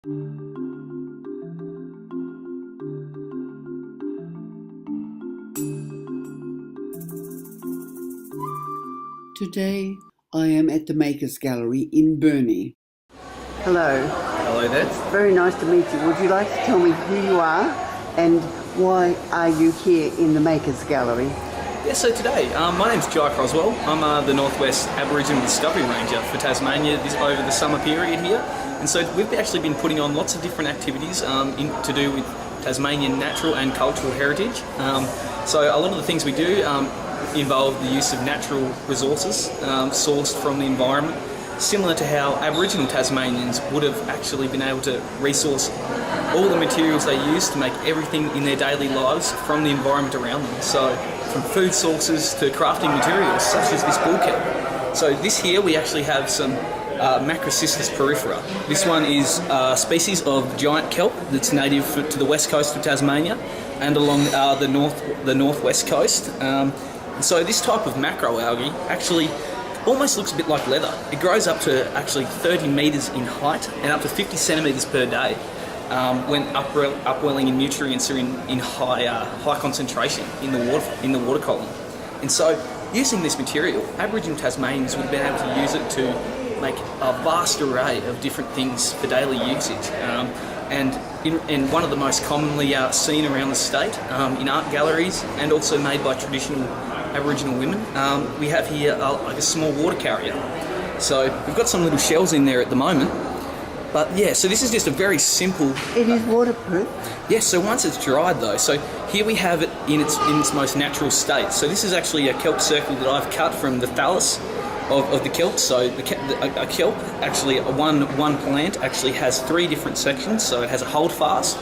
Today I am at the Makers Gallery in Burnie. Hello. Hello there. It's very nice to meet you. Would you like to tell me who you are and why are you here in the Makers Gallery? Yeah, so today, my name's Jai Croswell. I'm the Northwest Aboriginal Discovery Ranger for Tasmania over the summer period here. And so we've actually been putting on lots of different activities to do with Tasmanian natural and cultural heritage. So a lot of the things we do involve the use of natural resources sourced from the environment, similar to how Aboriginal Tasmanians would have actually been able to resource all the materials they use to make everything in their daily lives from the environment around them. So from food sources to crafting materials such as this bull kelp. So this here we actually have some Macrocystis porifera. This one is a species of giant kelp that's native to the west coast of Tasmania and along the northwest coast. So this type of macroalgae actually almost looks a bit like leather. It grows up to actually 30 metres in height and up to 50 centimetres per day when upwelling in nutrients are in high concentration in the water column. And so using this material, Aboriginal Tasmanians would have been able to use it to make a vast array of different things for daily usage. And one of the most commonly seen around the state in art galleries and also made by traditional Aboriginal women, we have here like a small water carrier. So we've got some little shells in there at the moment. But yeah, so this is just a very simple... It is waterproof? Yes, so once it's dried though, so here we have it in its most natural state. So this is actually a kelp circle that I've cut from the thallus of the kelp. So a kelp, actually one plant actually has 3 different sections. So it has a holdfast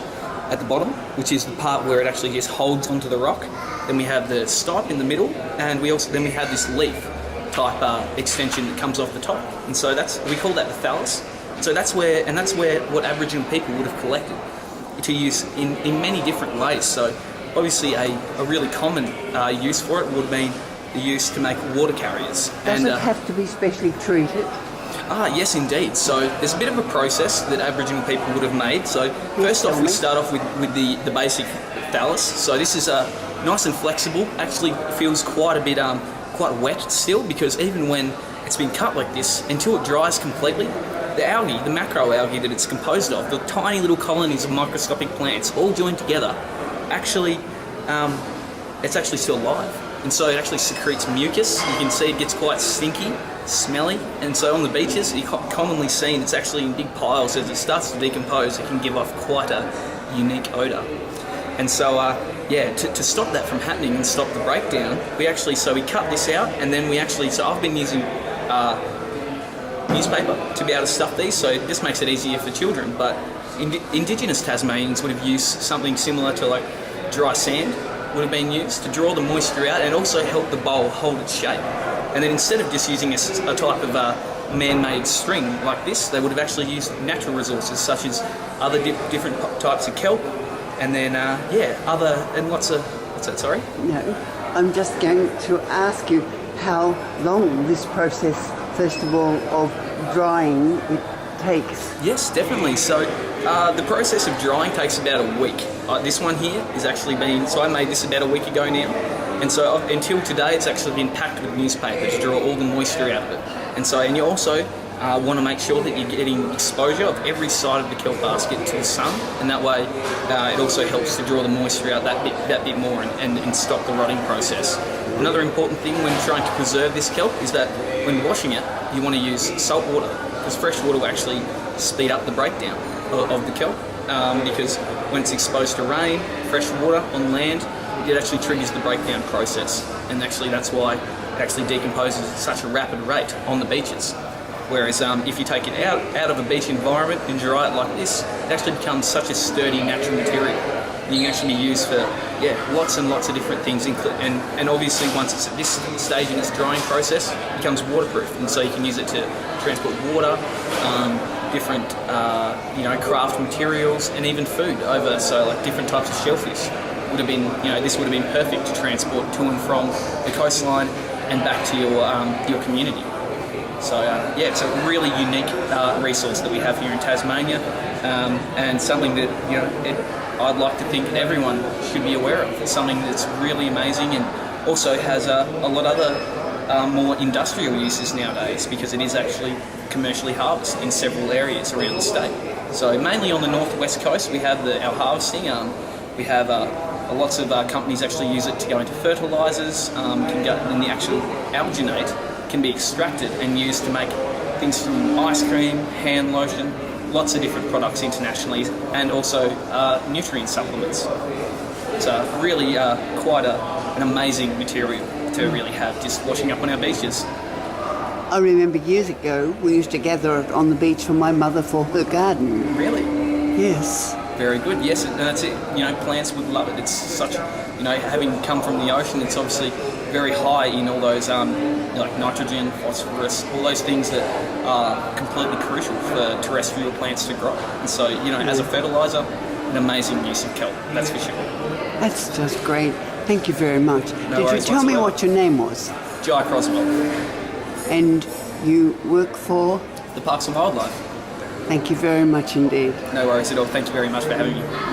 at the bottom, which is the part where it actually just holds onto the rock. Then we have the stipe in the middle, and we have this leaf type extension that comes off the top. And so we call that the thallus. So that's where what Aboriginal people would have collected to use in many different ways. So obviously a really common use for it would mean the use to make water carriers. Does it have to be specially treated? Yes, indeed. So there's a bit of a process that Aboriginal people would have made. So first off, we start off with the basic thallus. So this is nice and flexible. Actually feels quite a bit quite wet still, because even when it's been cut like this, until it dries completely, the algae, the macroalgae that it's composed of, the tiny little colonies of microscopic plants all joined together, actually, it's actually still alive. And so it actually secretes mucus. You can see it gets quite stinky, smelly, and so on the beaches, you're commonly seen it's actually in big piles. As it starts to decompose, it can give off quite a unique odour. And so, to stop that from happening and stop the breakdown, we cut this out, and then I've been using newspaper to be able to stuff these, so this makes it easier for children. But Indigenous Tasmanians would have used something similar to like dry sand would have been used to draw the moisture out and also help the bowl hold its shape. And then instead of just using a type of man-made string like this, they would have actually used natural resources such as other different types of kelp, and then what's that, sorry? No, I'm just going to ask you how long this process, first of all, of drying it takes. Yes, definitely. So the process of drying takes about a week. This one here is actually I made this about a week ago now. And so until today, it's actually been packed with newspaper to draw all the moisture out of it. And you also want to make sure that you're getting exposure of every side of the kelp basket to the sun, and that way it also helps to draw the moisture out that bit more and stop the rotting process. Another important thing when trying to preserve this kelp is that when washing it, you want to use salt water, because fresh water will actually speed up the breakdown of the kelp, because when it's exposed to rain, fresh water on land, it actually triggers the breakdown process, and actually that's why it actually decomposes at such a rapid rate on the beaches. Whereas if you take it out of a beach environment and dry it like this, it actually becomes such a sturdy natural material. You can actually be used for lots and lots of different things, and obviously once it's at this stage in its drying process, it becomes waterproof, and so you can use it to transport water, different craft materials, and even food over. So like different types of shellfish would have been, this would have been perfect to transport to and from the coastline and back to your community. So it's a really unique resource that we have here in Tasmania, and something that I'd like to think everyone should be aware of. It's something that's really amazing and also has a lot of other more industrial uses nowadays, because it is actually commercially harvested in several areas around the state. So mainly on the northwest coast we have our harvesting. We have lots of companies actually use it to go into fertilisers, and the actual alginate can be extracted and used to make things from ice cream, hand lotion, lots of different products internationally, and also nutrient supplements. It's really quite an amazing material to really have just washing up on our beaches. I remember years ago we used to gather it on the beach for my mother for her garden. Really? Yes. Very good. Yes, and that's it. Plants would love it. It's such, having come from the ocean, it's obviously very high in all those like nitrogen, phosphorus, all those things that are completely crucial for terrestrial plants to grow. And so, as a fertiliser, an amazing use of kelp, that's for sure. That's just great. Thank you very much. No Did you worries tell me whatsoever. what your name was? Jai Croswell, And you work for? the Parks and Wildlife. Thank you very much indeed. No worries at all. Thank you very much for having me.